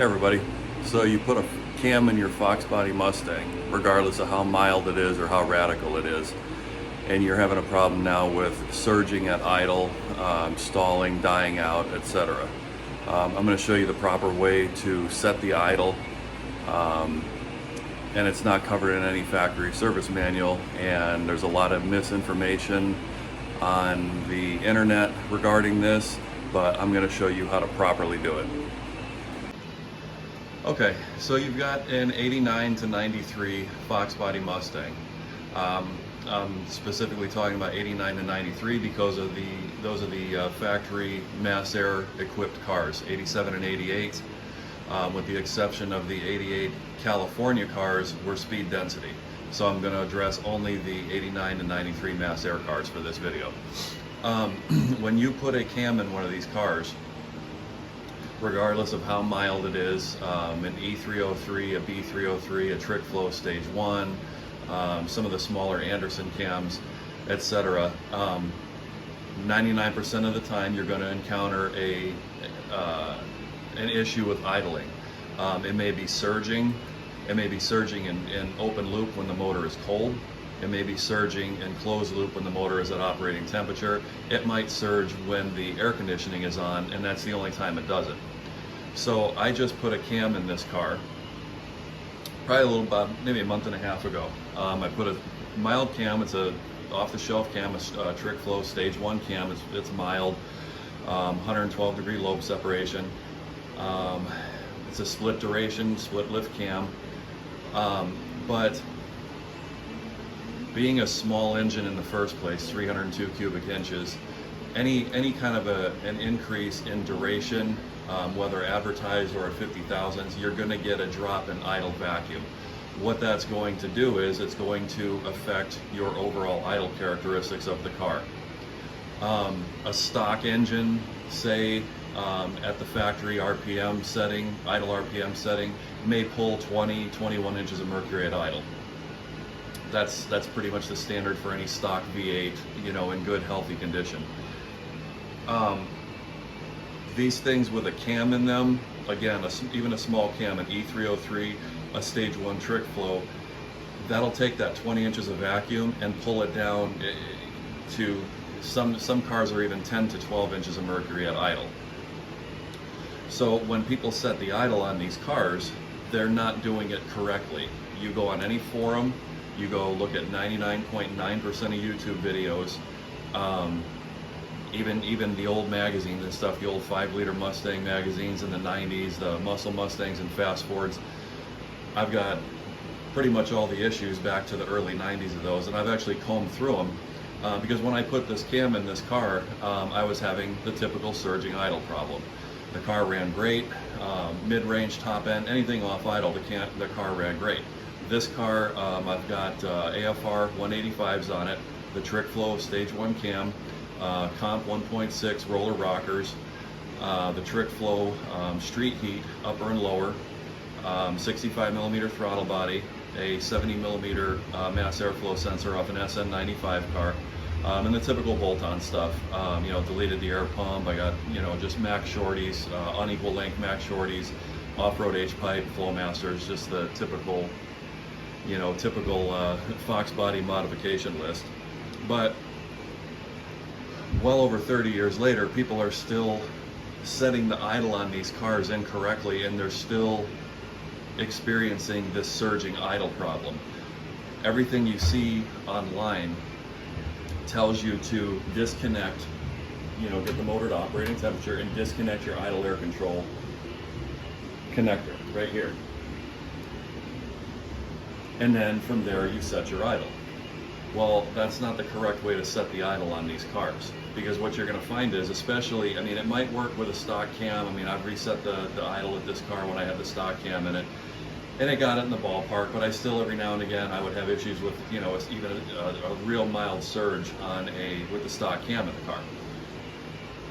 Hey everybody, so you put a cam in your Foxbody Mustang, regardless of how mild it is or how radical it is, and you're having a problem now with surging at idle, stalling, dying out, etc. I'm going to show you the proper way to set the idle, and it's not covered in any factory service manual, and there's a lot of misinformation on the internet regarding this, but I'm going to show you how to properly do it. Okay, so you've got an 89 to 93 Foxbody Mustang. I'm specifically talking about 89 to 93 because of those are the factory mass air equipped cars, 87 and 88, with the exception of the 88 California cars were speed density. So I'm going to address only the 89 to 93 mass air cars for this video. When you put a cam in one of these cars, regardless of how mild it is, an E303, a B303, a trick flow stage 1, some of the smaller Anderson cams, etc. 99% of the time you're going to encounter an issue with idling. It may be surging. It may be surging in open loop when the motor is cold. It may be surging in closed loop when the motor is at operating temperature. It might surge when the air conditioning is on, and that's the only time it does it. So I just put a cam in this car, probably about maybe a month and a half ago. I put a mild cam. It's a off-the-shelf cam, a trick flow stage 1 cam. It's mild, 112 degree lobe separation. It's a split duration, split lift cam. But being a small engine in the first place, 302 cubic inches, any kind of an increase in duration, whether advertised or at 50,000s, you're going to get a drop in idle vacuum. What that's going to do is it's going to affect your overall idle characteristics of the car. A stock engine, say at the factory RPM setting, idle RPM setting, may pull 21 inches of mercury at idle. That's pretty much the standard for any stock V8, in good healthy condition. These things with a cam in them, again, even a small cam, an E303, a stage 1 trick flow, that'll take that 20 inches of vacuum and pull it down to some cars are even 10 to 12 inches of mercury at idle. So when people set the idle on these cars, they're not doing it correctly. You go on any forum, you go look at 99.9% of YouTube videos, even the old magazines and stuff, the old 5-liter Mustang magazines in the 90s, the Muscle Mustangs and Fast Fords. I've got pretty much all the issues back to the early 90s of those, and I've actually combed through them because when I put this cam in this car, I was having the typical surging idle problem. The car ran great, mid-range, top end, anything off idle, the car ran great. This car, I've got AFR 185s on it, the trick flow stage 1 cam, comp 1.6 roller rockers, the trick flow street heat upper and lower, 65 millimeter throttle body, a 70 millimeter mass airflow sensor off an SN95 car, and the typical bolt-on stuff. Deleted the air pump. I got just max shorties, unequal length max shorties, off-road H-pipe, flow masters, just the typical Foxbody modification list. But well over 30 years later, people are still setting the idle on these cars incorrectly, and they're still experiencing this surging idle problem. Everything you see online tells you to disconnect, get the motor to operating temperature and disconnect your idle air control connector right here. And then from there you set your idle. Well, that's not the correct way to set the idle on these cars, because what you're going to find is, especially, it might work with a stock cam. I've reset the idle at this car when I had the stock cam in it, and it got it in the ballpark, but I still, every now and again, I would have issues with, even a real mild surge with the stock cam in the car.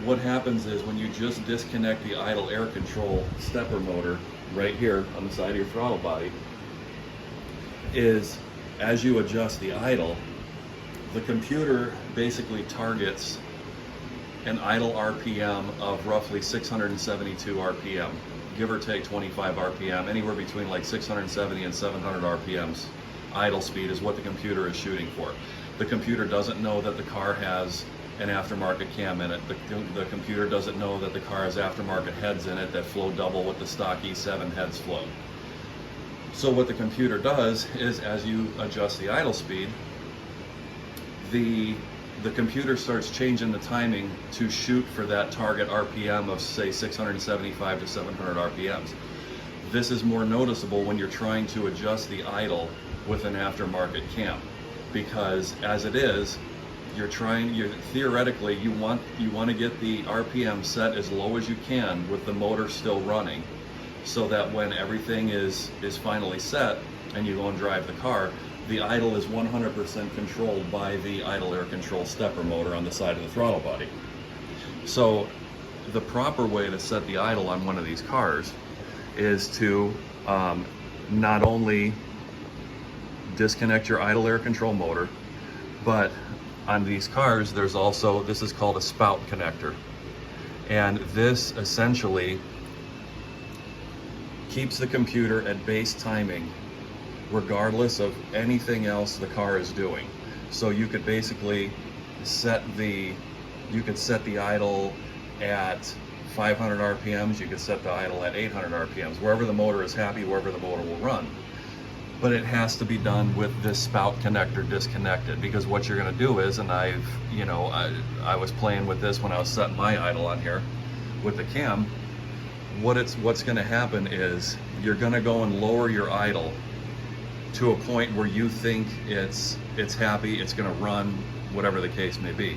What happens is when you just disconnect the idle air control stepper motor right here on the side of your throttle body, is as you adjust the idle, the computer basically targets an idle RPM of roughly 672 RPM, give or take 25 RPM, anywhere between like 670 and 700 RPMs. Idle speed is what the computer is shooting for. The computer doesn't know that the car has an aftermarket cam in it. The computer doesn't know that the car has aftermarket heads in it that flow double what the stock E7 heads flow. So what the computer does is, as you adjust the idle speed, the computer starts changing the timing to shoot for that target RPM of, say, 675 to 700 RPMs. This is more noticeable when you're trying to adjust the idle with an aftermarket cam, because as it is, theoretically you want to get the RPM set as low as you can with the motor still running, so that when everything is finally set and you go and drive the car, the idle is 100% controlled by the idle air control stepper motor on the side of the throttle body. So the proper way to set the idle on one of these cars is to not only disconnect your idle air control motor, but on these cars there's also, this is called a spout connector, and this essentially keeps the computer at base timing regardless of anything else the car is doing. So you could basically set the idle at 500 RPMs, you could set the idle at 800 RPMs, wherever the motor is happy, wherever the motor will run. But it has to be done with this spout connector disconnected, because what you're going to do is, and I was playing with this when I was setting my idle on here with the cam, what's going to happen is you're going to go and lower your idle to a point where you think it's happy, it's going to run, whatever the case may be.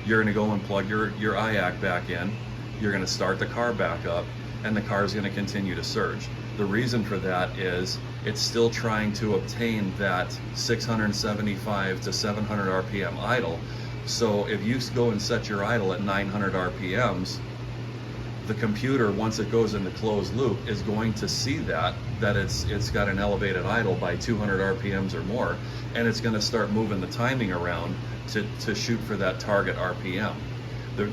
You're going to go and plug your IAC back in, you're going to start the car back up, and the car is going to continue to surge. The reason for that is it's still trying to obtain that 675 to 700 RPM idle. So if you go and set your idle at 900 RPMs, the computer, once it goes into closed loop, is going to see that it's got an elevated idle by 200 RPMs or more, and it's going to start moving the timing around to shoot for that target RPM.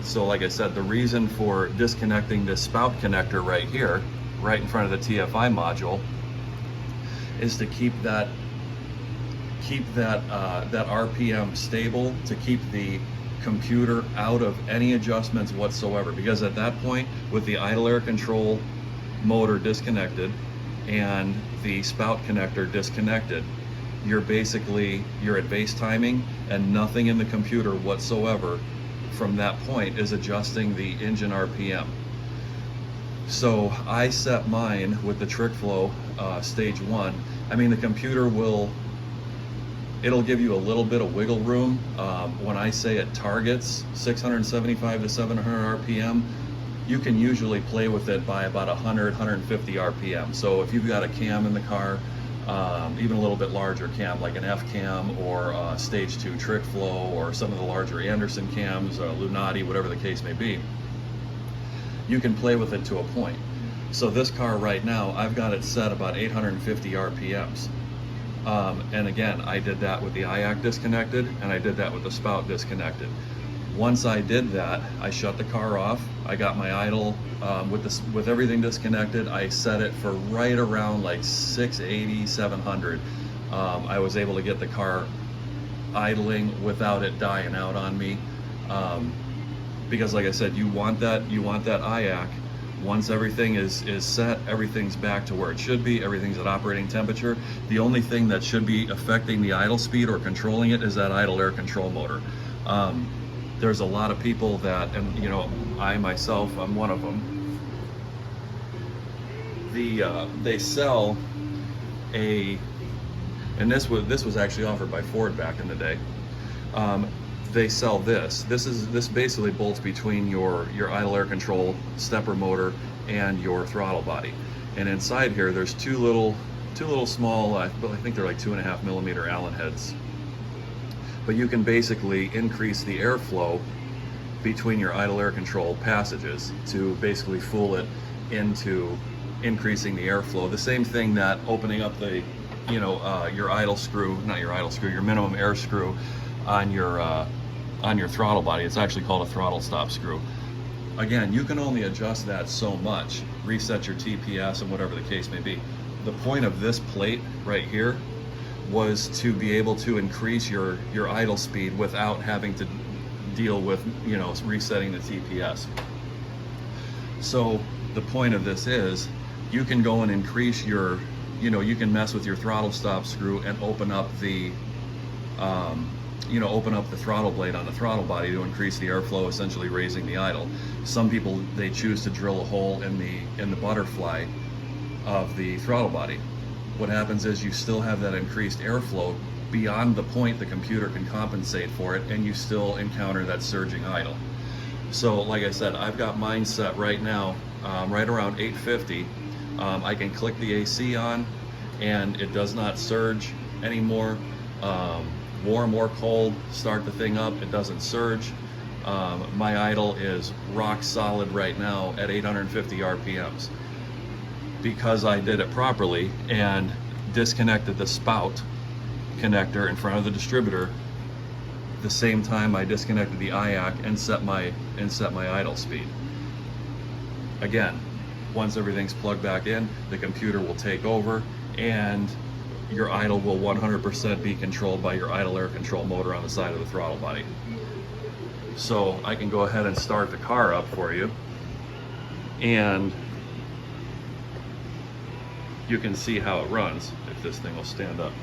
So like I said, the reason for disconnecting this spout connector right here, right in front of the TFI module, is to keep that RPM stable, to keep the computer out of any adjustments whatsoever. Because at that point, with the idle air control motor disconnected and the spout connector disconnected, you're at base timing, and nothing in the computer whatsoever from that point is adjusting the engine RPM. So I set mine with the TrickFlow stage 1. I mean, the computer it'll give you a little bit of wiggle room. When I say it targets 675 to 700 RPM, you can usually play with it by about 100, 150 RPM. So if you've got a cam in the car, even a little bit larger cam like an F cam or stage 2 TrickFlow or some of the larger Anderson cams, Lunati, whatever the case may be, you can play with it to a point. So this car right now, I've got it set about 850 RPMs. And again, I did that with the IAC disconnected, and I did that with the spout disconnected. Once I did that, I shut the car off. I got my idle with everything disconnected. I set it for right around like 680, 700. I was able to get the car idling without it dying out on me. Because like I said, you want that IAC. Once everything is set, everything's back to where it should be, everything's at operating temperature. The only thing that should be affecting the idle speed or controlling it is that idle air control motor. There's a lot of people that, and I myself, I'm one of them. They sell and this was actually offered by Ford back in the day. They sell this. This basically bolts between your idle air control stepper motor and your throttle body. And inside here, there's two little small, I think they're like 2.5 millimeter Allen heads. But you can basically increase the airflow between your idle air control passages to basically fool it into increasing the airflow. The same thing that opening up the, your idle screw, not your idle screw, your minimum air screw on your throttle body. It's actually called a throttle stop screw. Again, you can only adjust that so much. reset your TPS and whatever the case may be. The point of this plate right here was to be able to increase your idle speed without having to deal with, you know, resetting the TPS. So the point of this is you can go and increase your, you know, you can mess with your throttle stop screw and open up the you know, open up the throttle blade on the throttle body to increase the airflow, essentially raising the idle. Some people, they choose to drill a hole in the butterfly of the throttle body. What happens is you still have that increased airflow beyond the point the computer can compensate for it, and you still encounter that surging idle. So like I said, I've got mine set right now right around 850. I can click the AC on and it does not surge anymore. Warm or cold, start the thing up, it doesn't surge. My idle is rock solid right now at 850 RPMs. Because I did it properly and disconnected the spout connector in front of the distributor the same time I disconnected the IAC and set my idle speed. Again, once everything's plugged back in, the computer will take over and your idle will 100% be controlled by your idle air control motor on the side of the throttle body. So I can go ahead and start the car up for you, and you can see how it runs if this thing will stand up.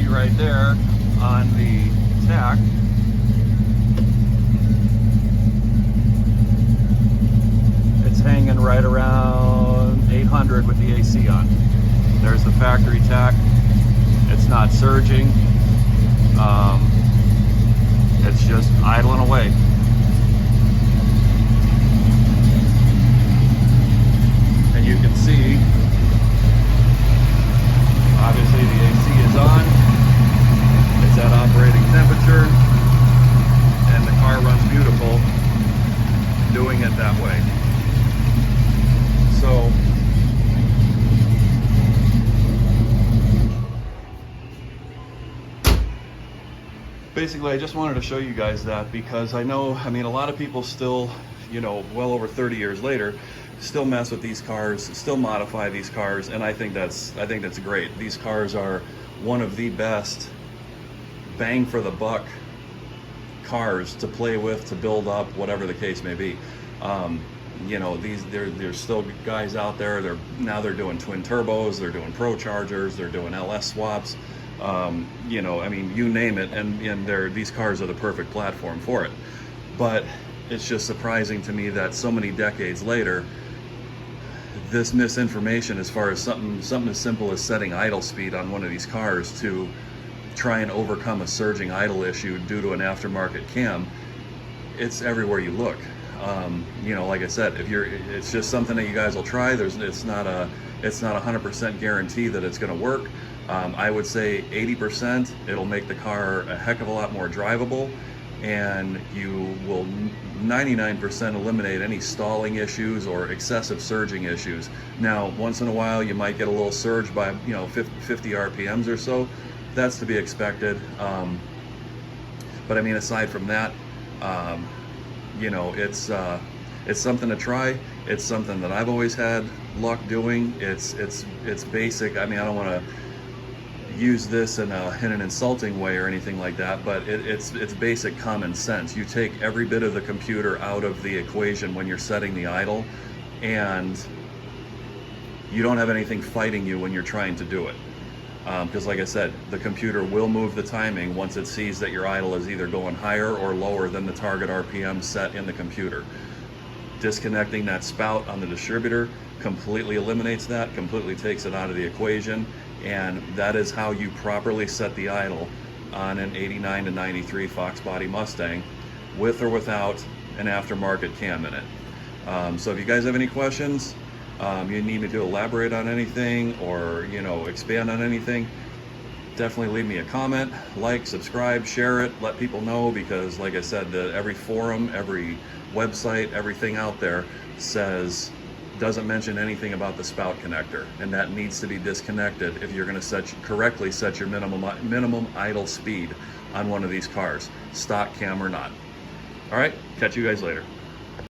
Right there on the tack, it's hanging right around 800 with the AC on. There's the factory tack. It's not surging. It's just idling away. And you can see, obviously the AC is on. It's at operating temperature, and the car runs beautiful doing it that way. So basically I just wanted to show you guys that, because I know, I mean, a lot of people still, you know, well over 30 years later, still mess with these cars, still modify these cars, and I think that's great. These cars are one of the best bang for the buck cars to play with, to build up, whatever the case may be. You know, there's still guys out there, they're doing twin turbos, they're doing pro chargers, they're doing LS swaps, you know, I mean, you name it, and these cars are the perfect platform for it. But it's just surprising to me that so many decades later, this misinformation as far as something as simple as setting idle speed on one of these cars to try and overcome a surging idle issue due to an aftermarket cam, it's everywhere you look. You know, like I said, it's just something that you guys will try. It's not a 100% guarantee that it's going to work. I would say 80%. It'll make the car a heck of a lot more drivable, and you will 99% eliminate any stalling issues or excessive surging issues. Now, once in a while, you might get a little surge by, you know, 50 RPMs or so. That's to be expected. But I mean, aside from that, you know, it's something to try. It's something that I've always had luck doing. It's basic. I mean, I don't want to use this in an insulting way or anything like that, but it's basic common sense. You take every bit of the computer out of the equation when you're setting the idle, and you don't have anything fighting you when you're trying to do it. Because like I said, the computer will move the timing once it sees that your idle is either going higher or lower than the target RPM set in the computer. Disconnecting that spout on the distributor completely eliminates that, completely takes it out of the equation, And that is how you properly set the idle on an 89 to 93 Foxbody Mustang, with or without an aftermarket cam in it. So if you guys have any questions, you need me to elaborate on anything, or expand on anything, definitely leave me a comment, like, subscribe, share it, let people know, because like I said, every forum, every website, everything out there doesn't mention anything about the spout connector, and that needs to be disconnected if you're going to correctly set your minimum idle speed on one of these cars, stock cam or not. All right, catch you guys later.